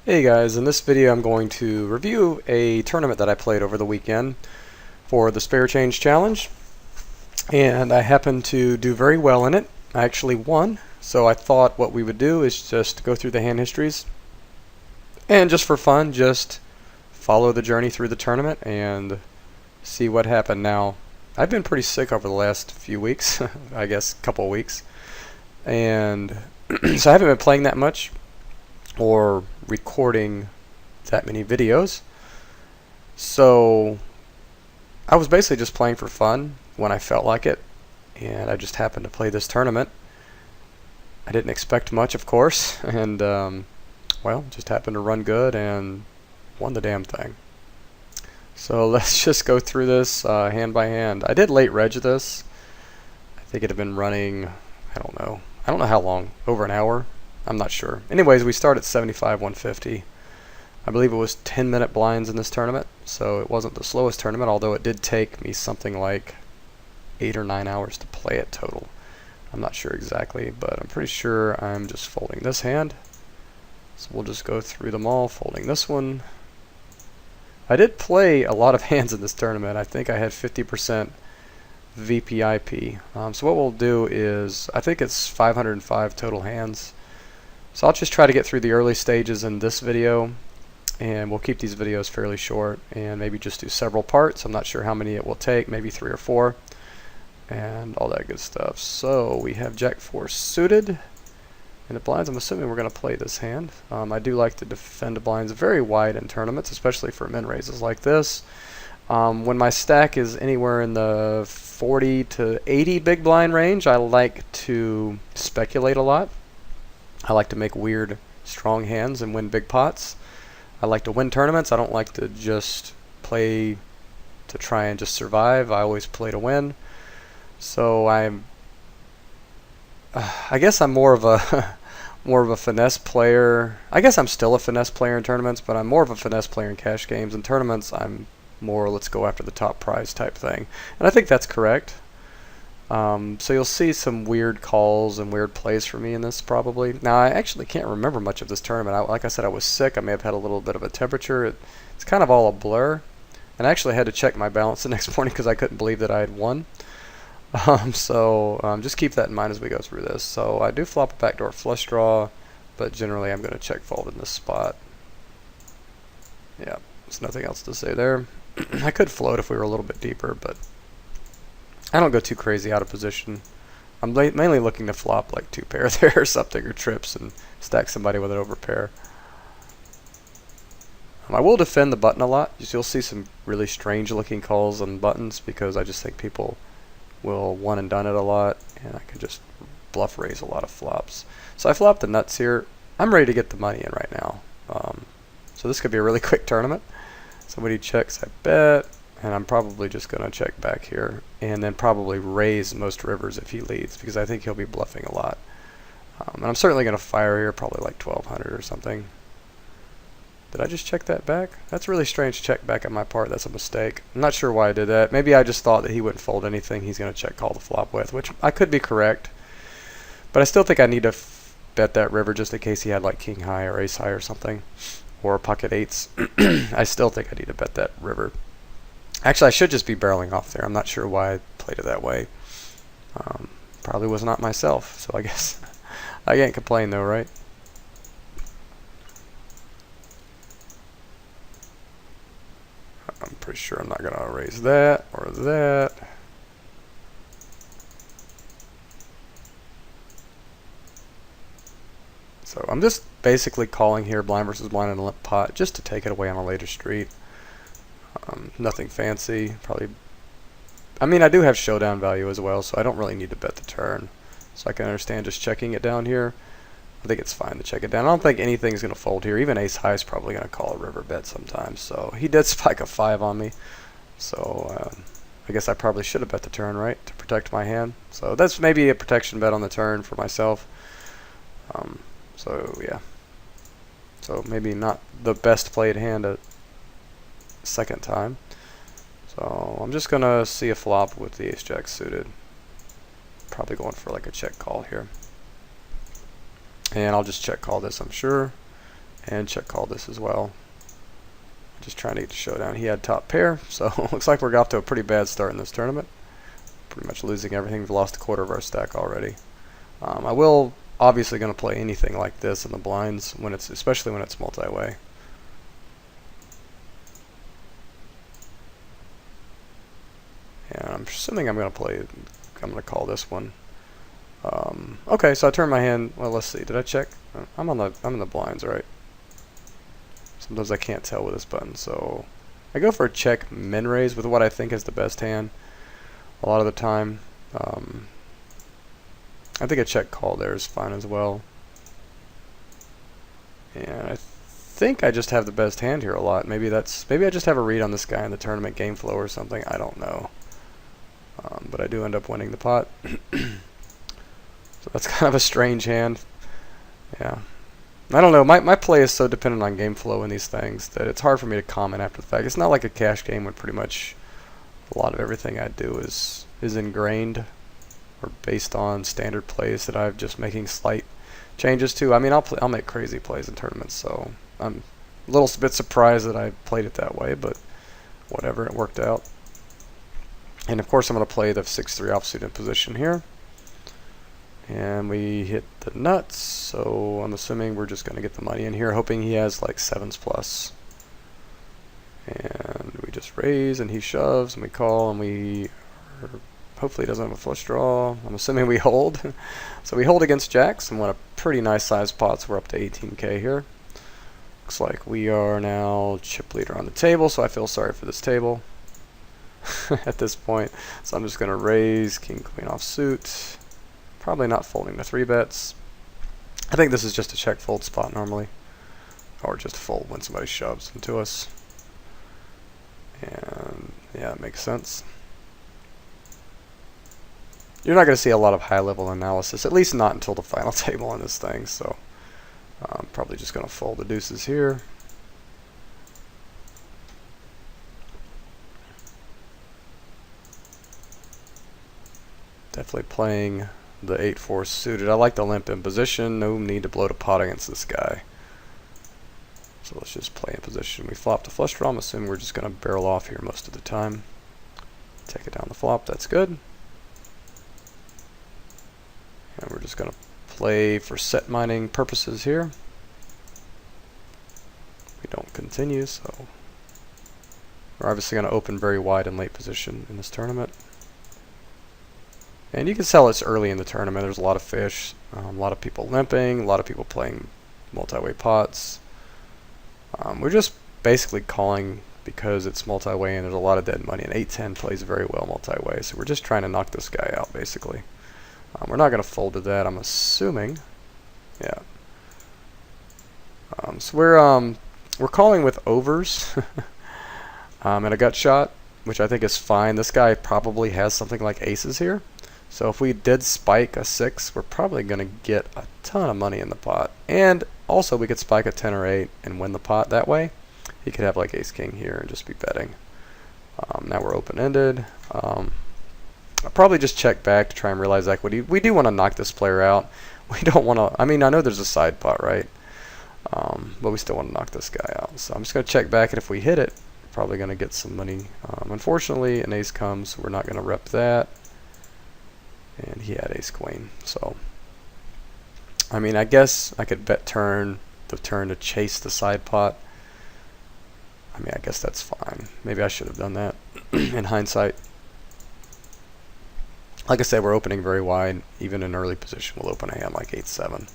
Hey guys, in this video I'm going to review a tournament that I played over the weekend for the Spare Change Challenge, and I happened to do very well in it. I actually won, so I thought what we would do is just go through the hand histories and just for fun, just follow the journey through the tournament and see what happened. Now, I've been pretty sick over the last few weeks, I guess a couple of weeks, and so I haven't been playing that much or recording that many videos. So I was basically just playing for fun when I felt like it, and I just happened to play this tournament. I didn't expect much, of course, and well, just happened to run good and won the damn thing. So let's just go through this hand by hand. I did late reg this. I think it had been running, I don't know how long, over an hour. I'm not sure. Anyways, we start at 75, 150. I believe it was 10-minute blinds in this tournament, so it wasn't the slowest tournament, although it did take me something like 8 or 9 hours to play it total. I'm not sure exactly, but I'm pretty sure I'm just folding this hand. So we'll just go through them all, folding this one. I did play a lot of hands in this tournament. I think I had 50% VPIP. So what we'll do is, I think it's 505 total hands. So I'll just try to get through the early stages in this video, and we'll keep these videos fairly short and maybe just do several parts. I'm not sure how many it will take, maybe 3 or 4, and all that good stuff. So we have Jack 4 suited, and the blinds, I'm assuming we're going to play this hand. I do like to defend the blinds very wide in tournaments, especially for min raises like this. When my stack is anywhere in the 40 to 80 big blind range, I like to speculate a lot. I like to make weird, strong hands and win big pots. I like to win tournaments. I don't like to just play to try and just survive. I always play to win. So I guess I'm more of a more of a finesse player. I guess I'm still a finesse player in tournaments, but I'm more of a finesse player in cash games. In tournaments, I'm more let's go after the top prize type thing, and I think that's correct. So you'll see some weird calls and weird plays for me in this probably. Now I actually can't remember much of this tournament. Like I said, I was sick. I may have had a little bit of a temperature. It's kind of all a blur. And I actually had to check my balance the next morning because I couldn't believe that I had won. Just keep that in mind as we go through this. So I do flop a backdoor flush draw, but generally I'm going to check fold in this spot. Yeah, there's nothing else to say there. I could float if we were a little bit deeper, but I don't go too crazy out of position. I'm mainly looking to flop like 2 pair there or something, or trips, and stack somebody with an overpair. I will defend the button a lot. You'll see some really strange looking calls on buttons because I just think people will one and done it a lot, and I can just bluff raise a lot of flops. So I flop the nuts here. I'm ready to get the money in right now. So this could be a really quick tournament. Somebody checks, I bet. And I'm probably just going to check back here and then probably raise most rivers if he leads because I think he'll be bluffing a lot. And I'm certainly going to fire here, probably like 1200 or something. Did I just check that back? That's a really strange check back on my part. That's a mistake. I'm not sure why I did that. Maybe I just thought that he wouldn't fold anything he's going to check call the flop with, which I could be correct. But I still think I need to bet that river just in case he had like king high or ace high or something. Or pocket eights. I still think I need to bet that river. Actually, I should just be barreling off there. I'm not sure why I played it that way. Probably was not myself, so I guess I can't complain though, right? I'm pretty sure I'm not going to raise that or that. So I'm just basically calling here blind versus blind in a limp pot just to take it away on a later street. Nothing fancy, probably. I mean, I do have showdown value as well, so I don't really need to bet the turn. So I can understand just checking it down here. I think it's fine to check it down. I don't think anything's going to fold here. Even ace high is probably going to call a river bet sometimes. So he did spike a 5 on me. So I guess I probably should have bet the turn, right, to protect my hand. So that's maybe a protection bet on the turn for myself. So yeah. So maybe not the best played hand at second time. So I'm just gonna see a flop with the ace jack suited. Probably going for like a check call here. And I'll just check call this, I'm sure. And check call this as well. Just trying to get the showdown. He had top pair, so looks like we're off to a pretty bad start in this tournament. Pretty much losing everything. We've lost a quarter of our stack already. I will obviously going to play anything like this in the blinds when it's, especially when it's multi-way. And I'm assuming I'm going to call this one. Okay, so I turned my hand. Well, let's see. Did I check? I'm in the blinds, right? Sometimes I can't tell with this button, so I go for a check min raise with what I think is the best hand a lot of the time. I think a check call there is fine as well. And I think I just have the best hand here a lot. Maybe I just have a read on this guy in the tournament game flow or something. I don't know. But I do end up winning the pot. So that's kind of a strange hand. Yeah. I don't know. My play is so dependent on game flow in these things that it's hard for me to comment after the fact. It's not like a cash game when pretty much a lot of everything I do is ingrained or based on standard plays that I'm just making slight changes to. I mean, I'll make crazy plays in tournaments, so I'm a little bit surprised that I played it that way, but whatever, it worked out. And of course I'm going to play the 6-3 offsuit in position here. And we hit the nuts, so I'm assuming we're just going to get the money in here, hoping he has like 7s plus. And we just raise, and he shoves, and we call, and we hopefully he doesn't have a flush draw. I'm assuming we hold. So we hold against jacks and won a pretty nice sized pot, so we're up to 18K here. Looks like we are now chip leader on the table, so I feel sorry for this table at this point. So I'm just going to raise king, queen offsuit. Probably not folding the 3-bets. I think this is just a check fold spot normally. Or just fold when somebody shoves into us. And yeah, that makes sense. You're not going to see a lot of high-level analysis, at least not until the final table on this thing. So I'm probably just going to fold the deuces here. Definitely playing the 8-4 suited. I like the limp in position. No need to blow the pot against this guy. So let's just play in position. We flop the flush draw. I'm assuming we're just going to barrel off here most of the time. Take it down the flop. That's good. And we're just going to play for set mining purposes here. We don't continue, so we're obviously going to open very wide in late position in this tournament. And you can sell this early in the tournament. There's a lot of fish, a lot of people limping, a lot of people playing multi-way pots. We're just basically calling because it's multi-way and there's a lot of dead money. And 8-10 plays very well multi-way, so we're just trying to knock this guy out basically. We're not going to fold to that, I'm assuming. Yeah. So we're calling with overs and a gut shot, which I think is fine. This guy probably has something like aces here. So if we did spike a 6, we're probably going to get a ton of money in the pot. And also we could spike a 10 or 8 and win the pot that way. He could have like ace-king here and just be betting. Now we're open-ended. I'll probably just check back to try and realize equity. We do want to knock this player out. We don't want to, I mean, I know there's a side pot, right? But we still want to knock this guy out. So I'm just going to check back, and if we hit it, we're probably going to get some money. Unfortunately, an ace comes, so we're not going to rep that. And he had ace queen. So, I mean, I guess I could bet the turn to chase the side pot. I mean, I guess that's fine. Maybe I should have done that in hindsight. Like I said, we're opening very wide. Even in early position, we'll open a hand like 8-7.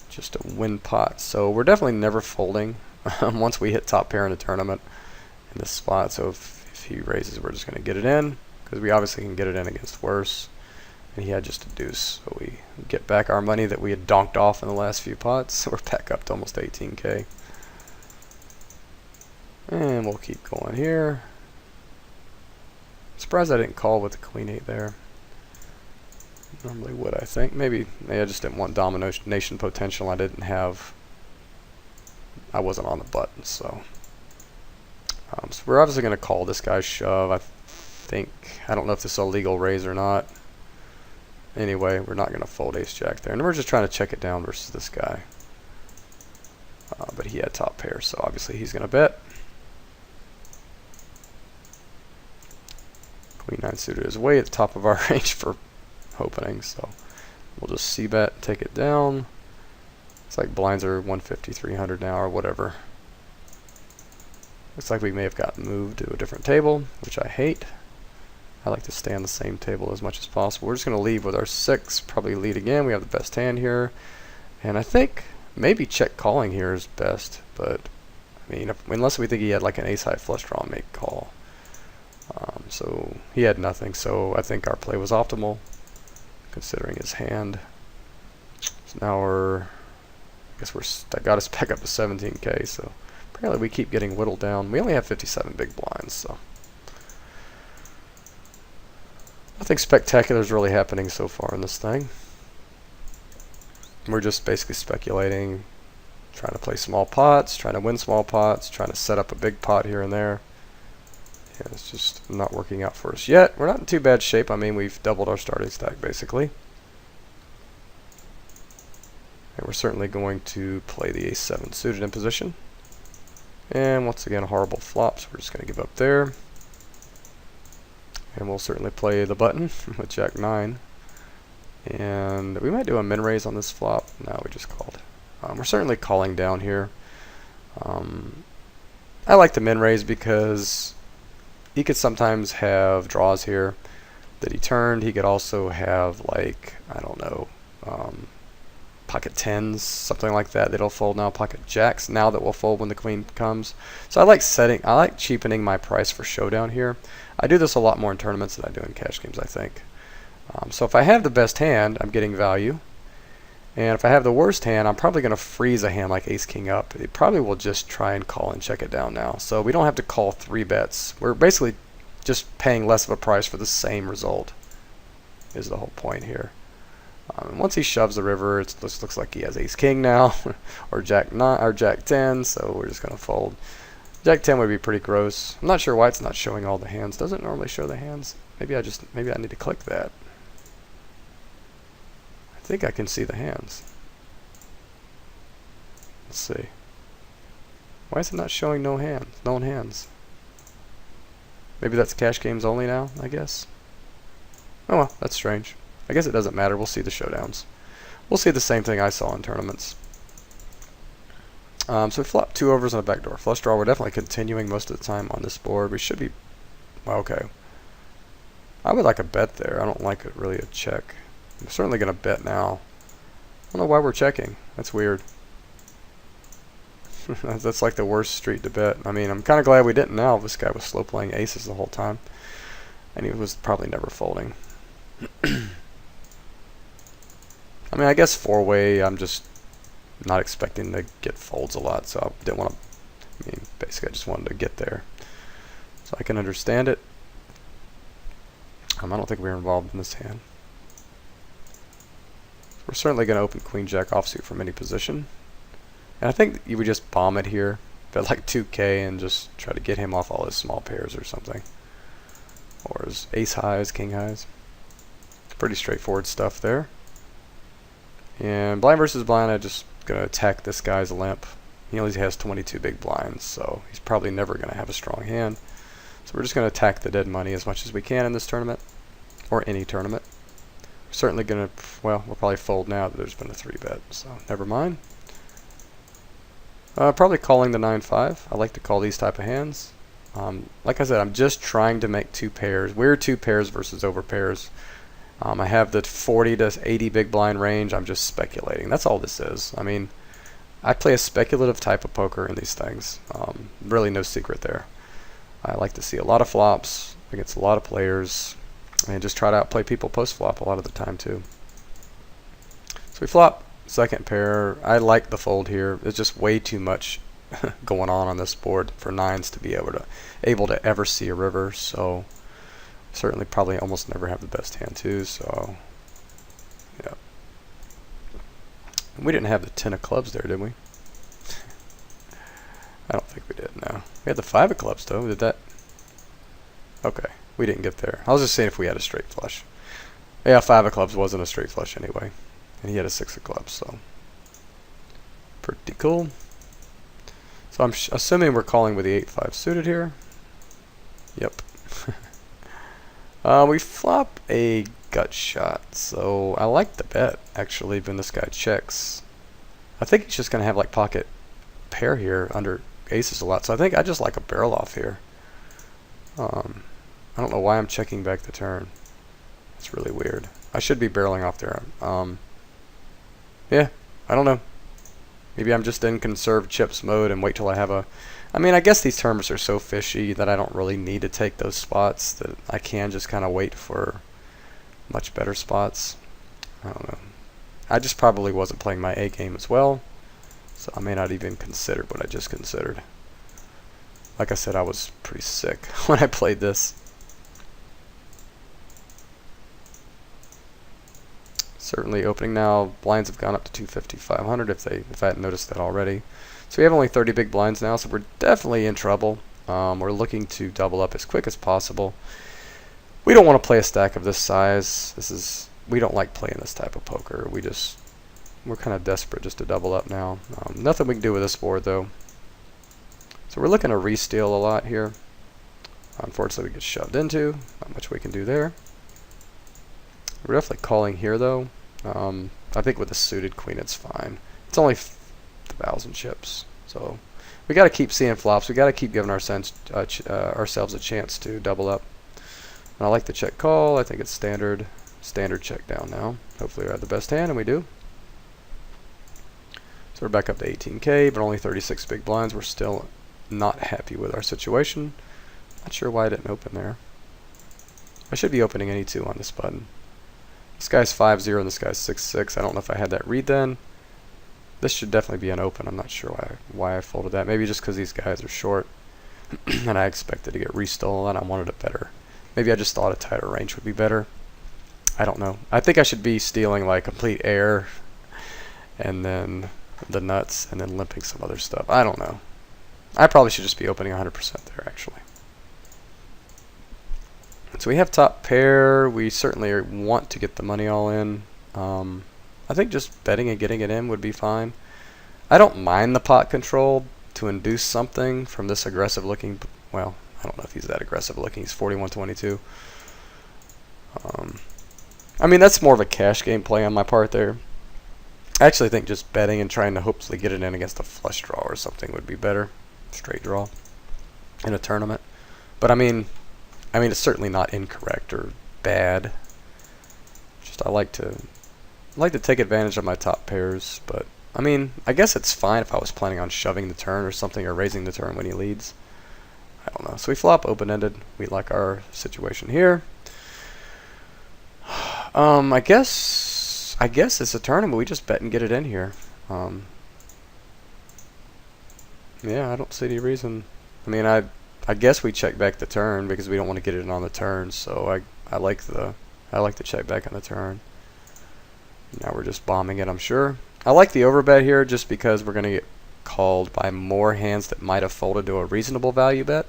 Just a win pot. So we're definitely never folding once we hit top pair in a tournament in this spot. So if he raises, we're just going to get it in, because we obviously can get it in against worse. And he had just a deuce. So we get back our money that we had donked off in the last few pots. So we're back up to almost 18K. And we'll keep going here. Surprised I didn't call with the queen 8 there. Normally would, I think. Maybe I just didn't want domination potential. I wasn't on the button, so. So we're obviously going to call this guy's shove. I don't know if this is a legal raise or not. Anyway, we're not going to fold ace-jack there. And we're just trying to check it down versus this guy. but he had top pair, so obviously he's going to bet. Queen 9 suited is way at the top of our range for opening, so we'll just c-bet, take it down. It's like blinds are 150, 300 now, or whatever. Looks like we may have gotten moved to a different table, which I hate. I like to stay on the same table as much as possible. We're just going to leave with our 6, probably lead again. We have the best hand here. And I think maybe check calling here is best, but I mean, unless we think he had like an ace-high flush draw, make call. So he had nothing, so I think our play was optimal, considering his hand. So now I guess that got us back up to 17k, so apparently we keep getting whittled down. We only have 57 big blinds, so nothing spectacular is really happening so far in this thing. We're just basically speculating, trying to play small pots, trying to win small pots, trying to set up a big pot here and there. Yeah, it's just not working out for us yet. We're not in too bad shape. I mean, we've doubled our starting stack basically. And we're certainly going to play the ace-7 suited in position. And once again, horrible flops. We're just going to give up there. And we'll certainly play the button with Jack-9. And we might do a min-raise on this flop. No, we just called. We're certainly calling down here. I like the min-raise because he could sometimes have draws here that he turned. He could also have, like, I don't know, pocket 10s, something like that. That'll fold now. Pocket jacks now that will fold when the queen comes. So I like cheapening my price for showdown here. I do this a lot more in tournaments than I do in cash games, I think. So if I have the best hand, I'm getting value. And if I have the worst hand, I'm probably going to freeze a hand like ace-king up. It probably will just try and call and check it down now. So we don't have to call 3 bets. We're basically just paying less of a price for the same result is the whole point here. And once he shoves the river, it looks like he has ace-king now, or Jack-9 or Jack-10, so we're just going to fold. Jack-10 would be pretty gross. I'm not sure why it's not showing all the hands. Doesn't it normally show the hands? Maybe I need to click that. I think I can see the hands. Let's see. Why is it not showing known hands? Maybe that's cash games only now, I guess. Oh well, that's strange. I guess it doesn't matter. We'll see the showdowns. We'll see the same thing I saw in tournaments. So we flop 2 overs on a backdoor flush draw. We're definitely continuing most of the time on this board. We should be... Well, okay. I would like a bet there. I don't like it really a check. I'm certainly going to bet now. I don't know why we're checking. That's weird. That's like the worst street to bet. I mean, I'm kind of glad we didn't now. This guy was slow playing aces the whole time. And he was probably never folding. I mean, I guess 4-way, I'm just not expecting to get folds a lot. So I didn't want to, I mean, basically I just wanted to get there. So I can understand it. I don't think we were involved in this hand. We're certainly going to open Queen Jack offsuit from any position. And I think you would just bomb it here, bet like 2k and just try to get him off all his small pairs or something. Or his ace highs, king highs. Pretty straightforward stuff there. And blind versus blind, I'm just going to attack this guy's limp. He only has 22 big blinds, so he's probably never going to have a strong hand. So we're just going to attack the dead money as much as we can in this tournament, or any tournament. We're certainly going to, well, we'll probably fold now that there's been a 3-bet, so never mind. Probably calling the 9-5. I like to call these type of hands. Like I said, I'm just trying to make 2 pairs. We're 2 pairs versus over pairs. I have the 40 to 80 big blind range. I'm just speculating. That's all this is. I mean, I play a speculative type of poker in these things. Really no secret there. I like to see a lot of flops against a lot of players and just try to outplay people post-flop a lot of the time too. So we flop second pair. I like the fold here. There's just way too much going on this board for 9s to be able to ever see a river. So certainly probably almost never have the best hand too. So yeah, we didn't have the 10 of clubs there, did we? I don't think we did. No, we had the 5 of clubs though. Did that? Okay, we didn't get there. I was just saying if we had a straight flush. Yeah, 5 of clubs wasn't a straight flush anyway, and he had a 6 of clubs, so pretty cool. So I'm assuming we're calling with the 8-5 suited here. Yep. We flop a gut shot, so I like the bet, actually, when this guy checks. I think he's just going to have like pocket pair here under aces a lot, so I think I just like a barrel off here. I don't know why I'm checking back the turn. It's really weird. I should be barreling off there. Yeah, I don't know. Maybe I'm just in conserve chips mode and wait till I have a... I mean, I guess these terms are so fishy that I don't really need to take those spots, that I can just kind of wait for much better spots. I don't know. I just probably wasn't playing my A game as well, so I may not even consider what I just considered. Like I said, I was pretty sick when I played this. Certainly opening now, blinds have gone up to 250, 500 if I hadn't noticed that already. So we have only 30 big blinds now, so we're definitely in trouble. We're looking to double up as quick as possible. We don't want to play a stack of this size. We don't like playing this type of poker. We're kind of desperate just to double up now. Nothing we can do with this board though. So we're looking to re-steal a lot here. Unfortunately, we get shoved into. Not much we can do there. We're definitely calling here though. I think with a suited queen it's fine. It's only 1,000 chips, so we got to keep seeing flops. We got to keep giving ourselves a chance to double up. And I like the check call. I think it's standard check down now. Hopefully we have the best hand, and we do. So we're back up to 18K, but only 36 big blinds. We're still not happy with our situation. Not sure why I didn't open there. I should be opening any two on this button. This guy's 5-0 and this guy's 6-6. I don't know if I had that read then. This should definitely be an open. I'm not sure why I folded that. Maybe just because these guys are short and I expected to get restolen. I wanted it better. Maybe I just thought a tighter range would be better. I don't know. I think I should be stealing like complete air and then the nuts and then limping some other stuff. I don't know. I probably should just be opening 100% there actually. So we have top pair. We certainly want to get the money all in. I think just betting and getting it in would be fine. I don't mind the pot control to induce something from this aggressive looking. Well, I don't know if he's that aggressive looking. He's 41-22. I mean, that's more of a cash game play on my part there. I actually think just betting and trying to hopefully get it in against a flush draw or something would be better. Straight draw in a tournament. But I mean, it's certainly not incorrect or bad. Just I like to take advantage of my top pairs, but I mean, I guess it's fine if I was planning on shoving the turn or something or raising the turn when he leads. I don't know. So we flop open-ended. We like our situation here. I guess it's a tournament. We just bet and get it in here. Yeah, I don't see any reason. I mean, I guess we check back the turn because we don't want to get it in on the turn. So I like the check back on the turn. Now we're just bombing it, I'm sure. I like the overbet here just because we're going to get called by more hands that might have folded to a reasonable value bet.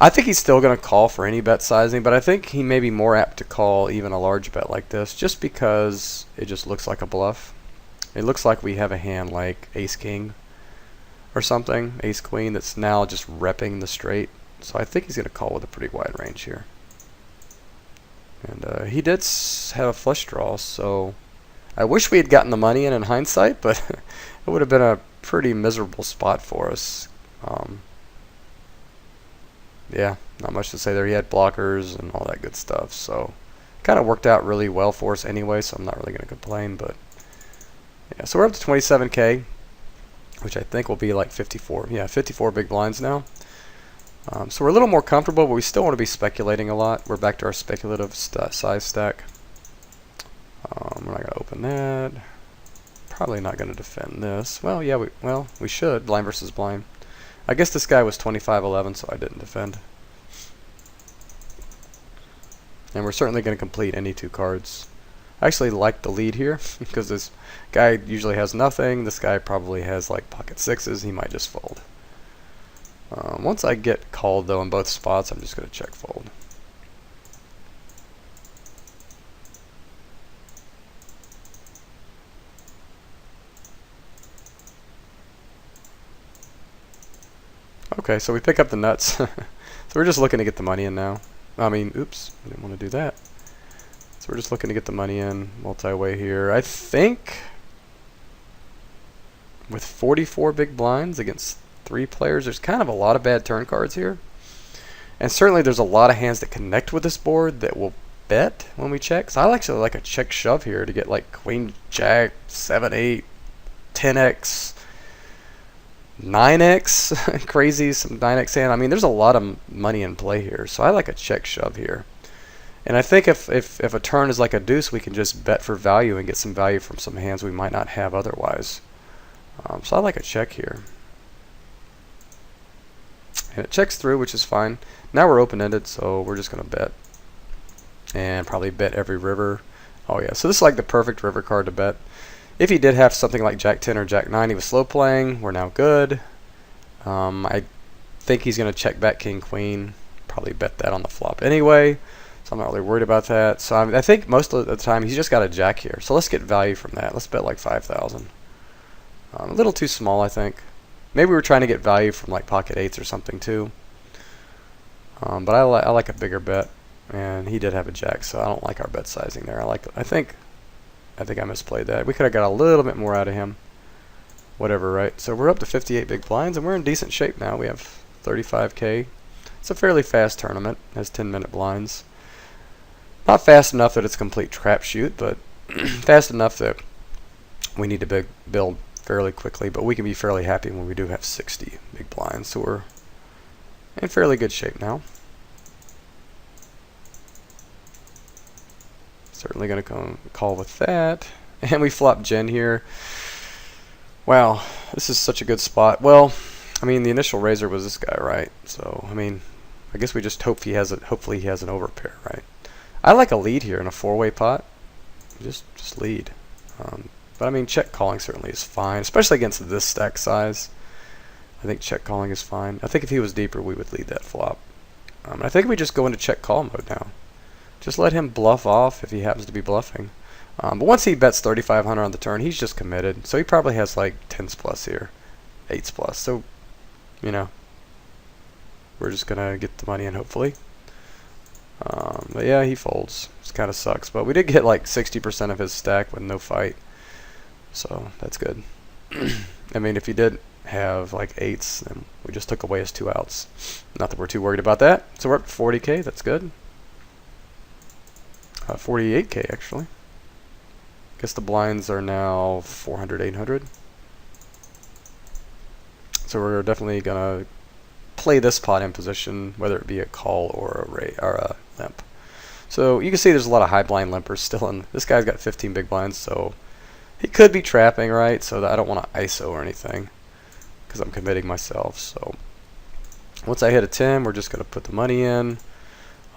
I think he's still going to call for any bet sizing, but I think he may be more apt to call even a large bet like this just because it just looks like a bluff. It looks like we have a hand like ace-king or something, ace-queen, that's now just repping the straight. So I think he's going to call with a pretty wide range here. And he did have a flush draw, so I wish we had gotten the money in hindsight, but it would have been a pretty miserable spot for us. Yeah, not much to say there. He had blockers and all that good stuff, so kind of worked out really well for us anyway, so I'm not really going to complain. But yeah, so we're up to 27K, which I think will be like 54. Yeah, 54 big blinds now. So we're a little more comfortable, but we still want to be speculating a lot. We're back to our speculative size stack. We're not going to open that. Probably not going to defend this. Well, yeah, we should. Blind versus blind. I guess this guy was 25-11, so I didn't defend. And we're certainly going to complete any two cards. I actually like the lead here because this guy usually has nothing. This guy probably has like pocket sixes. He might just fold. Once I get called though in both spots, I'm just going to check fold. Okay, so we pick up the nuts. So we're just looking to get the money in now. I mean, oops, I didn't want to do that. So we're just looking to get the money in, multi-way here. I think with 44 big blinds against 3 players, there's kind of a lot of bad turn cards here. And certainly there's a lot of hands that connect with this board that will bet when we check. So I actually like a check shove here to get like queen, jack, 7, 8, 10x, 9x, crazy, some 9x hand. I mean, there's a lot of money in play here. So I like a check shove here. And I think if a turn is like a deuce, we can just bet for value and get some value from some hands we might not have otherwise. So I like a check here. And it checks through, which is fine. Now we're open-ended, so we're just going to bet. And probably bet every river. Oh yeah, so this is like the perfect river card to bet. If he did have something like Jack 10 or Jack 9, he was slow playing. We're now good. I think he's going to check back King Queen. Probably bet that on the flop anyway. So I'm not really worried about that. So I think most of the time he's just got a jack here. So let's get value from that. Let's bet like 5,000. A little too small, I think. Maybe we're trying to get value from like pocket 8s or something too. But I like a bigger bet, and he did have a jack, so I don't like our bet sizing there. I think I misplayed that. We could have got a little bit more out of him. Whatever, right? So we're up to 58 big blinds, and we're in decent shape now. We have 35K. It's a fairly fast tournament. It has 10-minute blinds. Not fast enough that it's a complete crapshoot, but fast enough that we need to build fairly quickly. But we can be fairly happy when we do have 60 big blinds. So we're in fairly good shape now. Certainly going to call with that. And we flop Jen here. Wow, this is such a good spot. Well, I mean, the initial raiser was this guy, right? So, I mean, I guess we just hope hopefully he has an overpair, right? I like a lead here in a 4-way pot. Just lead. But I mean, check calling certainly is fine, especially against this stack size. I think check calling is fine. I think if he was deeper, we would lead that flop. I think we just go into check call mode now. Just let him bluff off if he happens to be bluffing. But once he bets 3,500 on the turn, he's just committed. So he probably has like 10s plus here, 8s plus. So, you know, we're just gonna get the money in hopefully. But yeah, he folds. It kind of sucks. But we did get like 60% of his stack with no fight. So that's good. I mean, if he did have like 8s, then we just took away his 2 outs. Not that we're too worried about that. So we're up to 40K. That's good. 48K actually. Guess the blinds are now 400, 800. So we're definitely gonna play this pot in position, whether it be a call or a limp. So you can see there's a lot of high blind limpers still in. This guy's got 15 big blinds, so he could be trapping, right? So that I don't want to ISO or anything because I'm committing myself. So once I hit a 10, we're just gonna put the money in.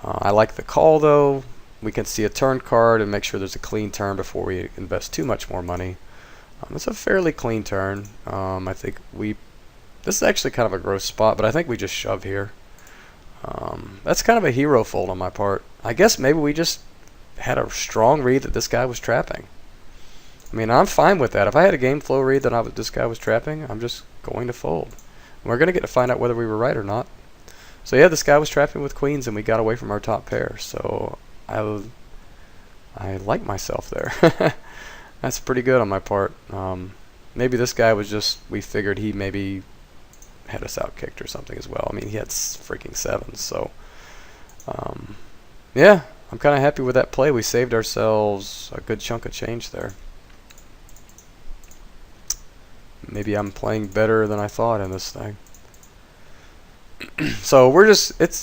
I like the call though. We can see a turn card and make sure there's a clean turn before we invest too much more money. It's a fairly clean turn. I think this is actually kind of a gross spot, but I think we just shove here. That's kind of a hero fold on my part. I guess maybe we just had a strong read that this guy was trapping. I mean, I'm fine with that. If I had a game flow read that this guy was trapping, I'm just going to fold. And we're going to get to find out whether we were right or not. So yeah, this guy was trapping with queens, and we got away from our top pair. So I like myself there. That's pretty good on my part. Maybe this guy was just, we figured he maybe had us out kicked or something as well. I mean, he had freaking 7s, so yeah, I'm kind of happy with that play. We saved ourselves a good chunk of change there. Maybe I'm playing better than I thought in this thing. So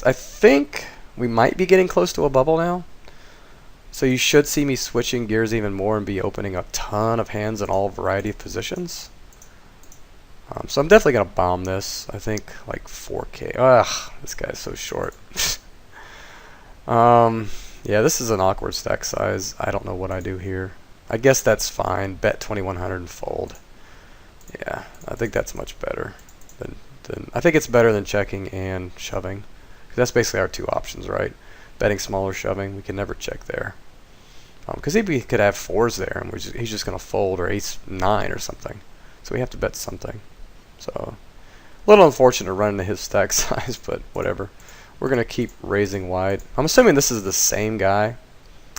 I think we might be getting close to a bubble now. So you should see me switching gears even more and be opening a ton of hands in all variety of positions. So I'm definitely going to bomb this. I think like 4K. Ugh, this guy's so short. Yeah, this is an awkward stack size. I don't know what I do here. I guess that's fine. Bet 2,100 and fold. Yeah, I think that's much better. I think it's better than checking and shoving. That's basically our 2 options, right? Betting small or shoving. We can never check there. Because he could have 4s there, and he's just going to fold, or ace 9 or something. So we have to bet something. So A little unfortunate to run into his stack size, but whatever. We're going to keep raising wide. I'm assuming this is the same guy.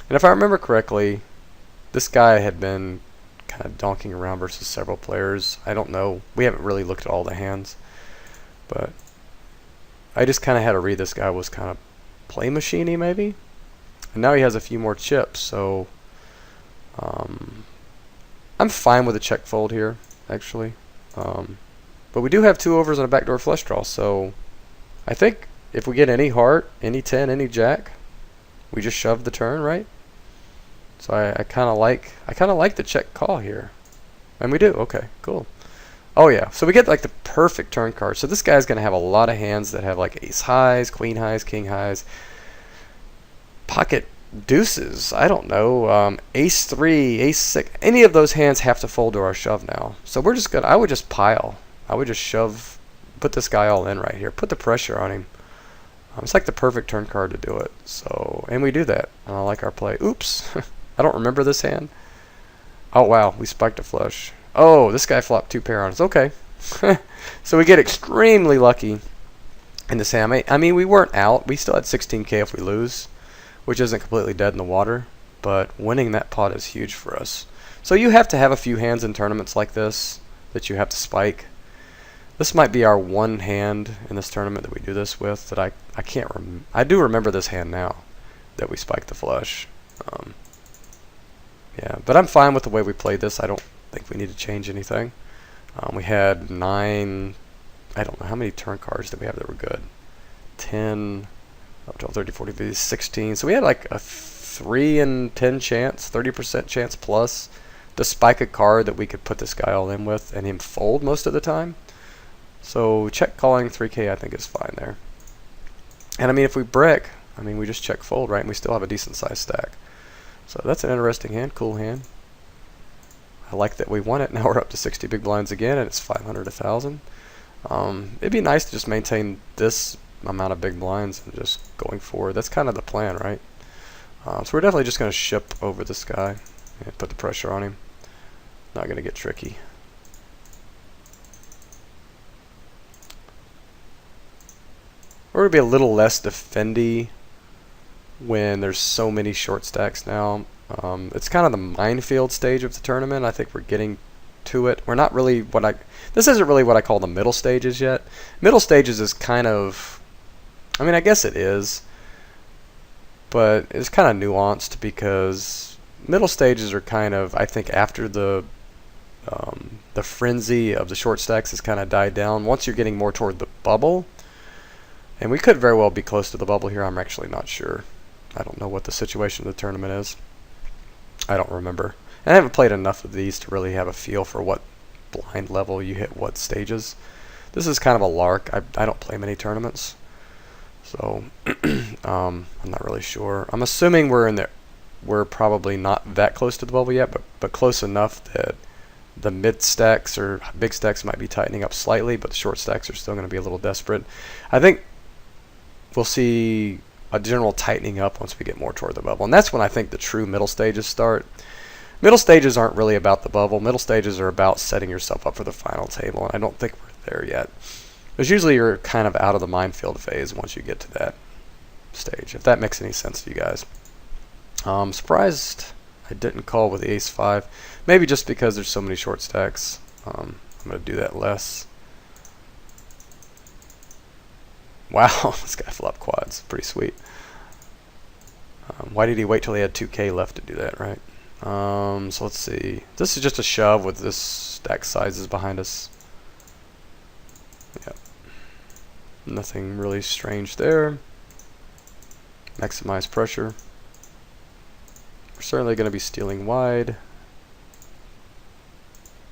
And if I remember correctly, this guy had been kind of donking around versus several players. I don't know. We haven't really looked at all the hands. But I just kind of had to read this guy was kind of play machiney maybe. And now he has a few more chips, so I'm fine with a check fold here, actually. But we do have 2 overs and a backdoor flush draw, so I think if we get any heart, any 10, any jack, we just shove the turn, right? So I kind of like the check call here. And we do. Okay, cool. Oh yeah, so we get like the perfect turn card. So this guy's going to have a lot of hands that have like ace highs, queen highs, king highs, pocket deuces. I don't know. Ace 3, ace 6. Any of those hands have to fold to our shove now. So we're just going to, I would just pile. I would just shove, put this guy all in right here. Put the pressure on him. It's like the perfect turn card to do it. So, and we do that. And I like our play. Oops. I don't remember this hand. Oh wow, we spiked a flush. Oh, this guy flopped 2 pair on us. Okay. So we get extremely lucky in this hand. I mean, we weren't out. We still had 16K if we lose, which isn't completely dead in the water. But winning that pot is huge for us. So you have to have a few hands in tournaments like this that you have to spike. This might be our one hand in this tournament that we do this with that I can't remember. I do remember this hand now that we spiked the flush. Yeah, but I'm fine with the way we played this. I don't think we need to change anything. We had 9, I don't know, how many turn cards did we have that were good? 10, 12, 30, 40, 50, 16. So we had like a 3 in 10 chance, 30% chance plus to spike a card that we could put this guy all in with and him fold most of the time. So check calling 3K I think is fine there. And I mean, if we brick, I mean, we just check fold, right? And we still have a decent sized stack. So that's an interesting hand, cool hand. I like that we won it. Now we're up to 60 big blinds again, and it's 500, 1,000. It'd be nice to just maintain this amount of big blinds and just going forward. That's kind of the plan, right? So we're definitely just going to ship over this guy and put the pressure on him. Not going to get tricky. We're going to be a little less defendy when there's so many short stacks now. It's kind of the minefield stage of the tournament. I think we're getting to it. We're not really this isn't really what I call the middle stages yet. Middle stages is kind of, I mean, I guess it is, but it's kind of nuanced because middle stages are kind of, I think, after the frenzy of the short stacks has kind of died down. Once you're getting more toward the bubble, and we could very well be close to the bubble here. I'm actually not sure. I don't know what the situation of the tournament is. I don't remember. And I haven't played enough of these to really have a feel for what blind level you hit what stages. This is kind of a lark. I don't play many tournaments. So I'm not really sure. I'm assuming we're probably not that close to the bubble yet, but close enough that the mid stacks or big stacks might be tightening up slightly, but the short stacks are still going to be a little desperate. I think we'll see a general tightening up once we get more toward the bubble. And that's when I think the true middle stages start. Middle stages aren't really about the bubble. Middle stages are about setting yourself up for the final table, and I don't think we're there yet. Because usually you're kind of out of the minefield phase once you get to that stage, if that makes any sense to you guys. Surprised I didn't call with the ace-5. Maybe just because there's so many short stacks. I'm going to do that less. Wow, this guy flopped quads. Pretty sweet. Why did he wait till he had 2K left to do that, right? So let's see. This is just a shove with this stack sizes behind us. Yep. Nothing really strange there. Maximize pressure. We're certainly going to be stealing wide.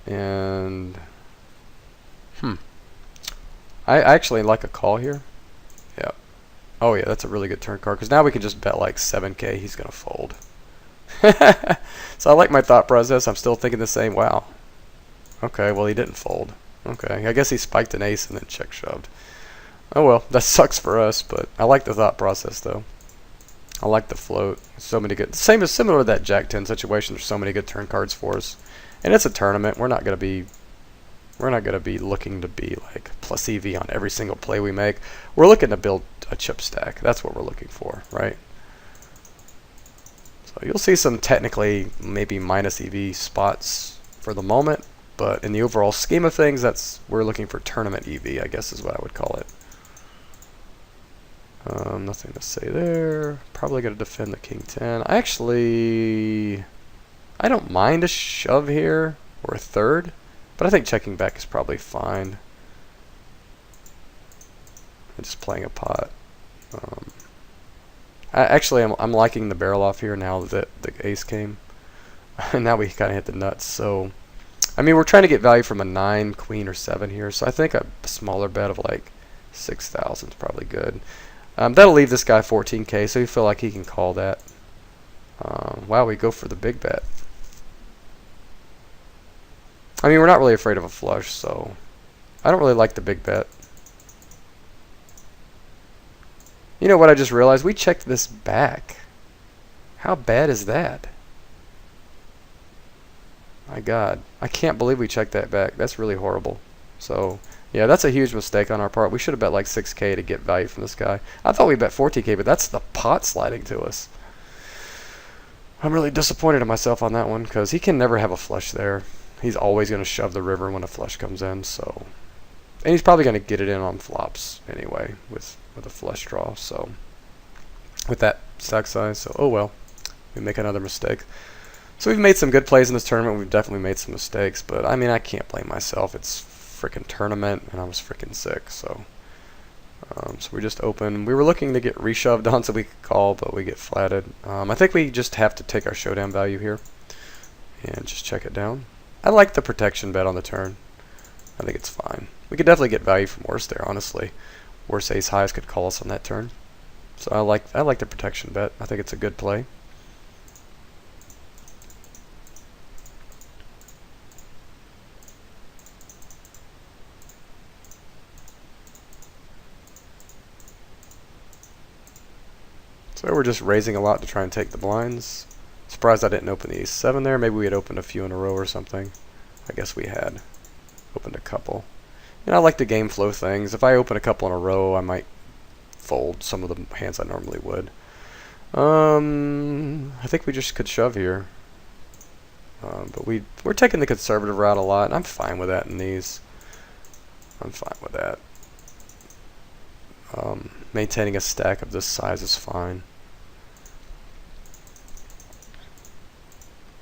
And I actually like a call here. Yeah. Oh yeah, that's a really good turn card because now we can just bet like 7K. He's gonna fold. So I like my thought process. I'm still thinking the same. Wow. Okay, well he didn't fold. Okay, I guess he spiked an ace and then check shoved. Oh well, that sucks for us, but I like the thought process though. I like the float. So many good. Similar to that Jack 10 situation. There's so many good turn cards for us, and it's a tournament. We're not gonna be We're not going to be looking to be like plus EV on every single play we make. We're looking to build a chip stack. That's what we're looking for, right? So you'll see some technically maybe minus EV spots for the moment, but in the overall scheme of things, we're looking for tournament EV, I guess is what I would call it. Nothing to say there. Probably going to defend the King 10. I don't mind a shove here or a third, but I think checking back is probably fine. I'm just playing a pot. I'm liking the barrel off here now that the ace came. And now we kind of hit the nuts. So, I mean, we're trying to get value from a 9, queen, or 7 here. So I think a smaller bet of like 6,000 is probably good. That'll leave this guy 14k, so you feel like he can call that. Wow, we go for the big bet. I mean, we're not really afraid of a flush, so I don't really like the big bet. You know what I just realized? We checked this back. How bad is that? My God. I can't believe we checked that back. That's really horrible. So, yeah, that's a huge mistake on our part. We should have bet like 6k to get value from this guy. I thought we bet 14k, but that's the pot sliding to us. I'm really disappointed in myself on that one because he can never have a flush there. He's always going to shove the river when a flush comes in. So, and he's probably going to get it in on flops anyway with a flush draw. So, with that stack size. So, oh well. We make another mistake. So we've made some good plays in this tournament. We've definitely made some mistakes, but I mean, I can't blame myself. It's freaking tournament, and I was freaking sick. So, so we just open. We were looking to get reshoved on so we could call, but we get flatted. I think we just have to take our showdown value here and just check it down. I like the protection bet on the turn. I think it's fine. We could definitely get value from worse there, honestly. Worse ace highs could call us on that turn. So I like the protection bet. I think it's a good play. So we're just raising a lot to try and take the blinds. Surprised I didn't open the ace-7 there. Maybe we had opened a few in a row or something. I guess we had opened a couple. And I like to game flow things. If I open a couple in a row, I might fold some of the hands I normally would. I think we just could shove here. But we're taking the conservative route a lot, and I'm fine with that in these. I'm fine with that. Maintaining a stack of this size is fine.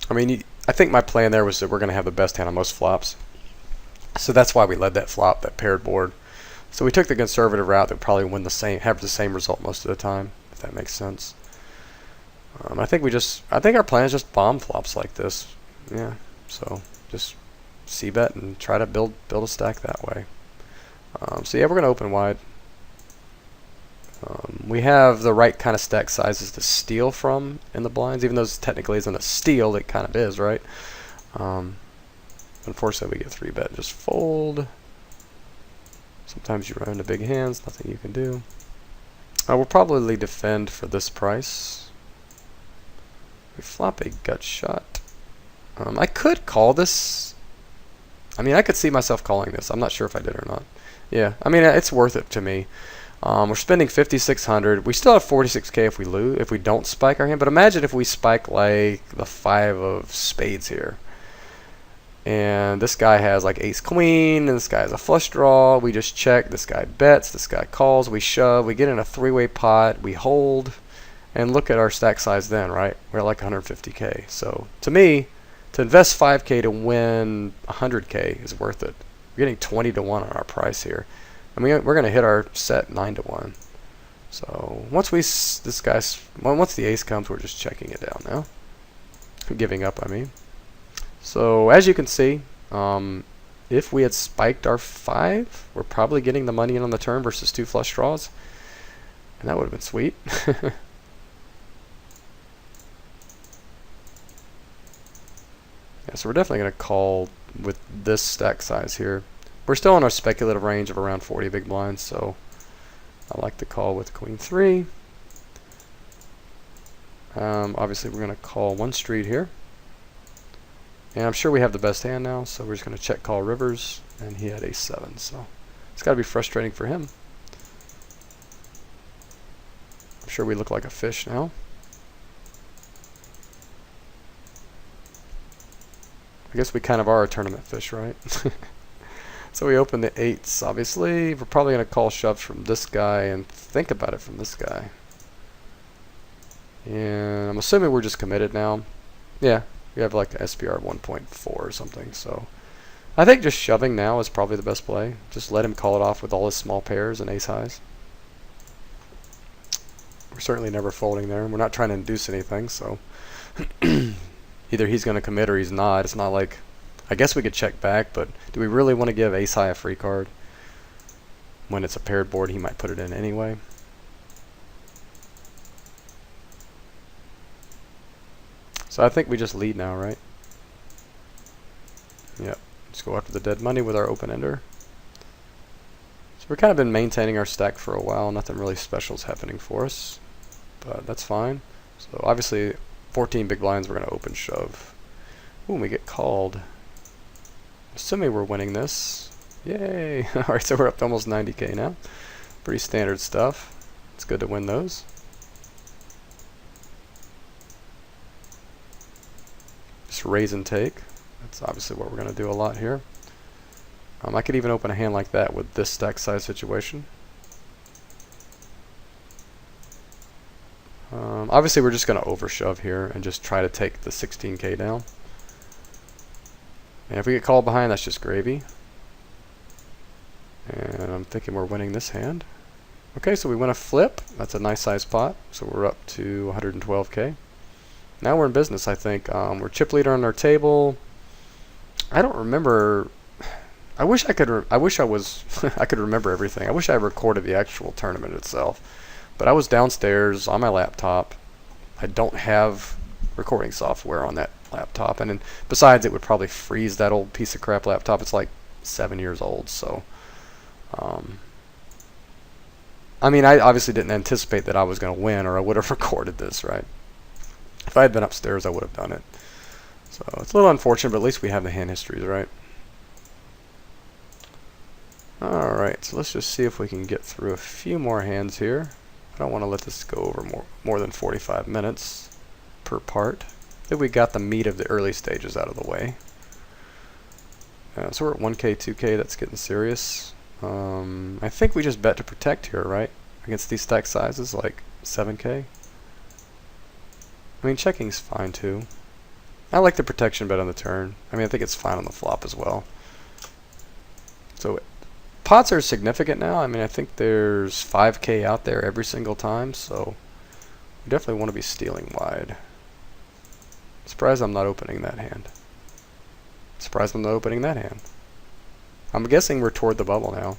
I mean, I think my plan there was that we're going to have the best hand on most flops. So that's why we led that flop, that paired board. So we took the conservative route that would probably have the same result most of the time, if that makes sense. I think our plan is just bomb flops like this. Yeah. So just c-bet and try to build a stack that way. So yeah, we're going to open wide. We have the right kind of stack sizes to steal from in the blinds, even though this technically isn't a steal, it kind of is, right? Unfortunately, we get 3-bet and just fold. Sometimes you run into big hands, nothing you can do. We'll probably defend for this price. We flop a gut shot. I could call this. I mean, I could see myself calling this. I'm not sure if I did or not. Yeah, I mean, it's worth it to me. We're spending 5,600. We still have 46k if we don't spike our hand. But imagine if we spike like the 5 of spades here, and this guy has like ace queen, and this guy has a flush draw. We just check. This guy bets. This guy calls. We shove. We get in a 3-way pot. We hold, and look at our stack size then. Right, we're at like 150k. So to me, to invest 5k to win 100k is worth it. We're getting 20 to 1 on our price here. I mean, we're going to hit our set 9 to 1. So once once the ace comes, we're just checking it down now. Giving up, I mean. So as you can see, if we had spiked our 5, we're probably getting the money in on the turn versus 2 flush draws. And that would have been sweet. Yeah, so we're definitely going to call with this stack size here. We're still in our speculative range of around 40 big blinds, so I like to call with queen 3. Obviously, we're going to call one street here. And I'm sure we have the best hand now, so we're just going to check call rivers. and he had ace 7, so it's got to be frustrating for him. I'm sure we look like a fish now. I guess we kind of are a tournament fish, right? So we open the 8s, obviously. We're probably going to call shoves from this guy and think about it from this guy. And I'm assuming we're just committed now. Yeah, we have like SPR 1.4 or something, so I think just shoving now is probably the best play. Just let him call it off with all his small pairs and ace highs. We're certainly never folding there. We're not trying to induce anything, so either he's going to commit or he's not. It's not like, I guess we could check back, but do we really want to give ace high a free card? When it's a paired board, he might put it in anyway. So I think we just lead now, right? Yep. Let's go after the dead money with our open ender. So we've kind of been maintaining our stack for a while. Nothing really special is happening for us, but that's fine. So obviously 14 big blinds, we're going to open shove. Ooh, and we get called. Assuming we're winning this. Yay! Alright, so we're up to almost 90k now. Pretty standard stuff. It's good to win those. Just raise and take. That's obviously what we're going to do a lot here. I could even open a hand like that with this stack size situation. Obviously we're just going to overshove here and just try to take the 16k down. And if we get called behind, that's just gravy. And I'm thinking we're winning this hand. Okay, so we win a flip. That's a nice size pot. So we're up to 112k. Now we're in business, I think. We're chip leader on our table. I don't remember. I wish I could. I wish I was. I could remember everything. I wish I recorded the actual tournament itself. But I was downstairs on my laptop. I don't have recording software on that laptop, and then besides, it would probably freeze that old piece of crap laptop. It's like 7 years old, so. I mean, I obviously didn't anticipate that I was going to win, or I would have recorded this, right? If I had been upstairs, I would have done it. So it's a little unfortunate, but at least we have the hand histories, right? Alright, so let's just see if we can get through a few more hands here. I don't want to let this go over more than 45 minutes per part. I think we got the meat of the early stages out of the way. So we're at 1k, 2k, that's getting serious. I think we just bet to protect here, right? Against these stack sizes, like 7k. I mean, checking's fine too. I like the protection bet on the turn. I mean, I think it's fine on the flop as well. So pots are significant now. I mean, I think there's 5k out there every single time, so we definitely want to be stealing wide. Surprised I'm not opening that hand. Surprised I'm not opening that hand. I'm guessing we're toward the bubble now.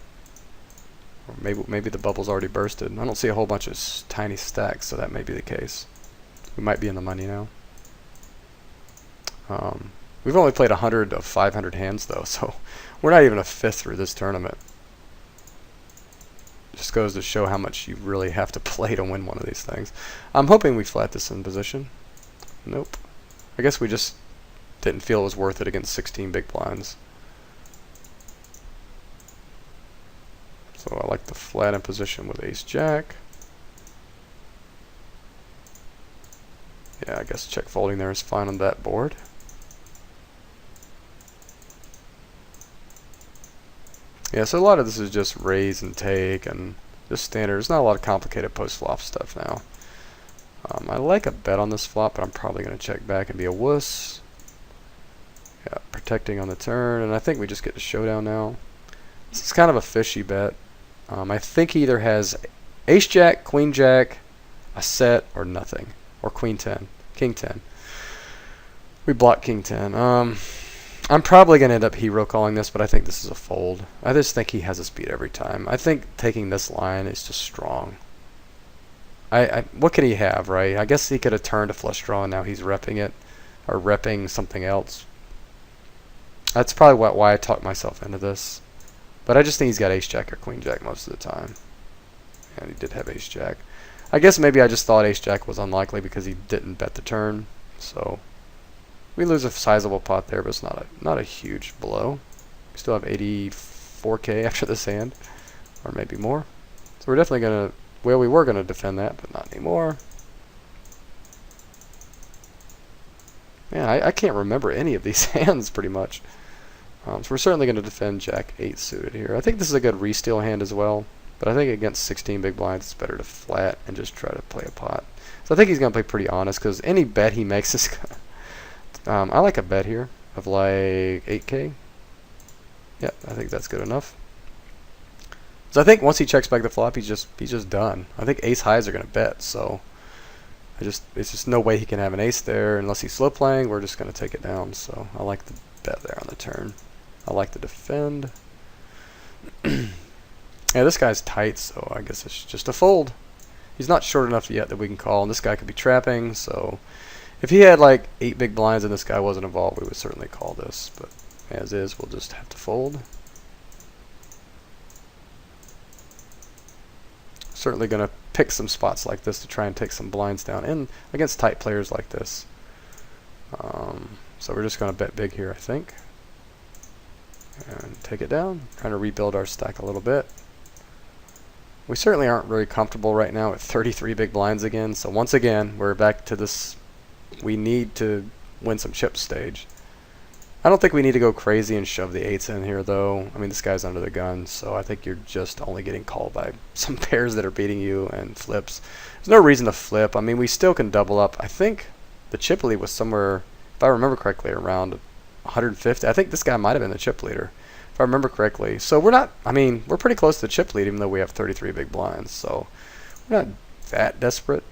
Or maybe the bubble's already bursted. I don't see a whole bunch of tiny stacks, so that may be the case. We might be in the money now. We've only played 100 of 500 hands though, so we're not even a fifth through this tournament. Just goes to show how much you really have to play to win one of these things. I'm hoping we flat this in position. Nope. I guess we just didn't feel it was worth it against 16 big blinds. So I like the flat in position with ace jack. Yeah, I guess check folding there is fine on that board. Yeah, so a lot of this is just raise and take and just standard. There's not a lot of complicated post-flop stuff now. I like a bet on this flop, but I'm probably going to check back and be a wuss. Yeah, protecting on the turn, and I think we just get to showdown now. This is kind of a fishy bet. I think he either has ace jack, queen jack, a set, or nothing. Or queen 10, king 10. We block king 10. I'm probably going to end up hero calling this, but I think this is a fold. I just think he has a speed every time. I think taking this line is just strong. What could he have, right? I guess he could have turned a flush draw and now he's repping it, or repping something else. That's probably why I talked myself into this. But I just think he's got ace jack or queen jack most of the time. And he did have ace jack. I guess maybe I just thought ace jack was unlikely because he didn't bet the turn. So we lose a sizable pot there, but it's not a huge blow. Still have 84k after this hand, or maybe more. So we're definitely going to, well, we were going to defend that, but not anymore. Man, I can't remember any of these hands pretty much. So we're certainly going to defend Jack 8 suited here. I think this is a good re-steal hand as well, but I think against 16 big blinds it's better to flat and just try to play a pot. So I think he's going to play pretty honest, because any bet he makes is gonna, I like a bet here of like 8k. Yeah, I think that's good enough. So I think once he checks back the flop, he's just done. I think ace highs are going to bet, so it's just no way he can have an ace there unless he's slow playing. We're just going to take it down. So I like the bet there on the turn. I like to defend. Yeah, this guy's tight, so I guess it's just a fold. He's not short enough yet that we can call, and this guy could be trapping, so if he had like 8 big blinds and this guy wasn't involved, we would certainly call this, but as is, we'll just have to fold. Certainly going to pick some spots like this to try and take some blinds down, and against tight players like this. So we're just going to bet big here, I think, and take it down, trying to rebuild our stack a little bit. We certainly aren't very comfortable right now at 33 big blinds again, so once again, we're back to this, we need to win some chips stage. I don't think we need to go crazy and shove the 8s in here, though. I mean, this guy's under the gun, so I think you're just only getting called by some pairs that are beating you and flips. There's no reason to flip. I mean, we still can double up. I think the chip lead was somewhere, if I remember correctly, around 150. I think this guy might have been the chip leader, if I remember correctly. So we're not, I mean, we're pretty close to the chip lead, even though we have 33 big blinds. So we're not that desperate.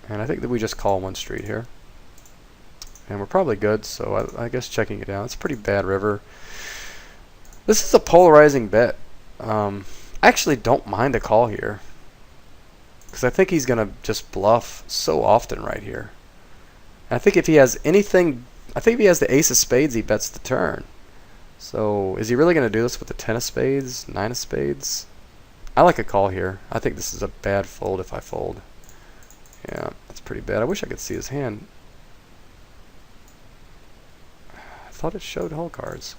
And I think that we just call one street here. And we're probably good, so I guess checking it down. It's a pretty bad river. This is a polarizing bet. I actually don't mind a call here, because I think he's going to just bluff so often right here. And I think if he has anything, I think if he has the ace of spades, he bets the turn. So is he really going to do this with the 10 of spades, 9 of spades? I like a call here. I think this is a bad fold if I fold. Yeah, that's pretty bad. I wish I could see his hand. I thought it showed whole cards.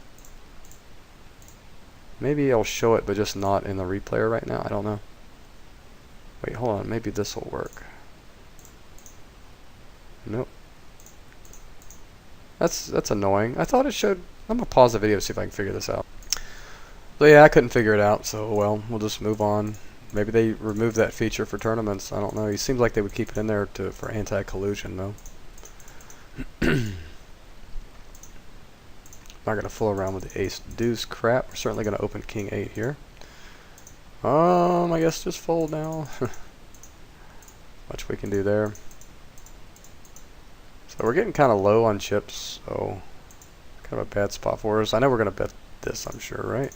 Maybe I'll show it, but just not in the replayer right now. I don't know. Wait, hold on. Maybe this will work. Nope. That's annoying. I thought it showed. I'm gonna pause the video to see if I can figure this out. So yeah, I couldn't figure it out. So well, we'll just move on. Maybe they removed that feature for tournaments. I don't know. It seems like they would keep it in there for anti-collusion, though. Not going to fool around with the ace deuce crap. We're certainly going to open king 8 here. I guess just fold now. Much we can do there. So we're getting kind of low on chips, so kind of a bad spot for us. I know we're going to bet this, I'm sure, right?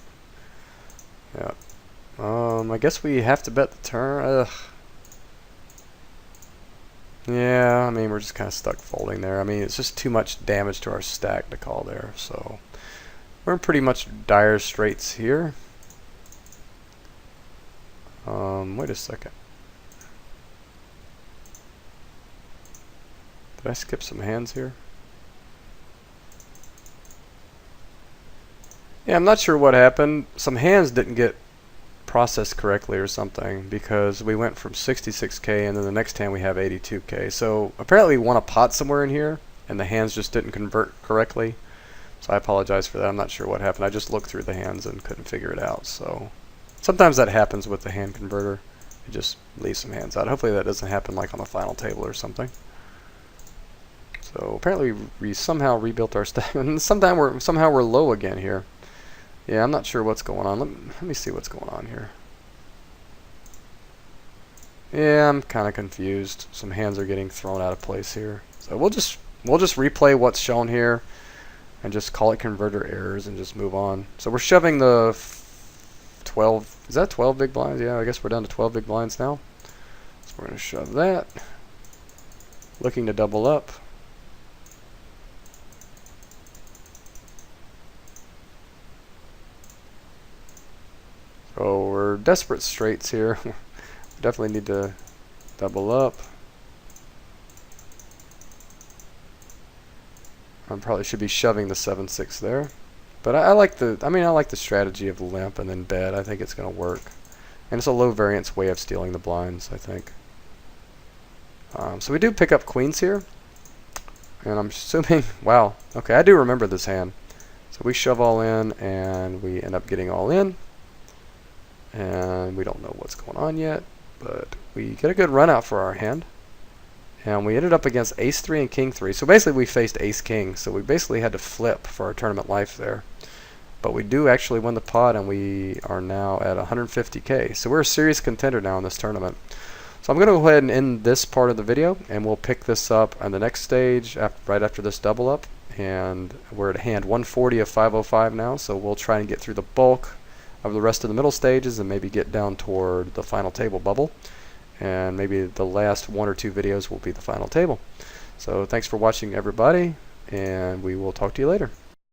Yeah. I guess we have to bet the turn. Ugh. Yeah, I mean, we're just kind of stuck folding there. I mean, it's just too much damage to our stack to call there. So we're in pretty much dire straits here. Wait a second. Did I skip some hands here? Yeah, I'm not sure what happened. Some hands didn't get processed correctly or something, because we went from 66k and then the next hand we have 82k. So apparently we won a pot somewhere in here and the hands just didn't convert correctly. So I apologize for that. I'm not sure what happened. I just looked through the hands and couldn't figure it out. So sometimes that happens with the hand converter. It just leaves some hands out. Hopefully that doesn't happen like on the final table or something. So apparently we somehow rebuilt our stack, and somehow we're low again here. Yeah, I'm not sure what's going on. Let me see what's going on here. Yeah, I'm kind of confused. Some hands are getting thrown out of place here. So we'll just replay what's shown here and just call it converter errors and just move on. So we're shoving the 12. Is that 12 big blinds? Yeah, I guess we're down to 12 big blinds now. So we're going to shove that. Looking to double up. So we're desperate straights here. We definitely need to double up. I probably should be shoving the 7-6 there. But I like the strategy of limp and then bet. I think it's going to work. And it's a low variance way of stealing the blinds, I think. So we do pick up queens here. And I'm assuming, wow, okay, I do remember this hand. So we shove all in, and we end up getting all in. And we don't know what's going on yet, but we get a good run out for our hand. And we ended up against ace 3 and king 3. So basically we faced ace king, so we basically had to flip for our tournament life there. But we do actually win the pot, and we are now at 150k. So we're a serious contender now in this tournament. So I'm going to go ahead and end this part of the video, and we'll pick this up on the next stage right after this double up. And we're at hand 140 of 505 now, so we'll try and get through the bulk of the rest of the middle stages and maybe get down toward the final table bubble. And maybe the last 1 or 2 videos will be the final table. So thanks for watching, everybody, and we will talk to you later.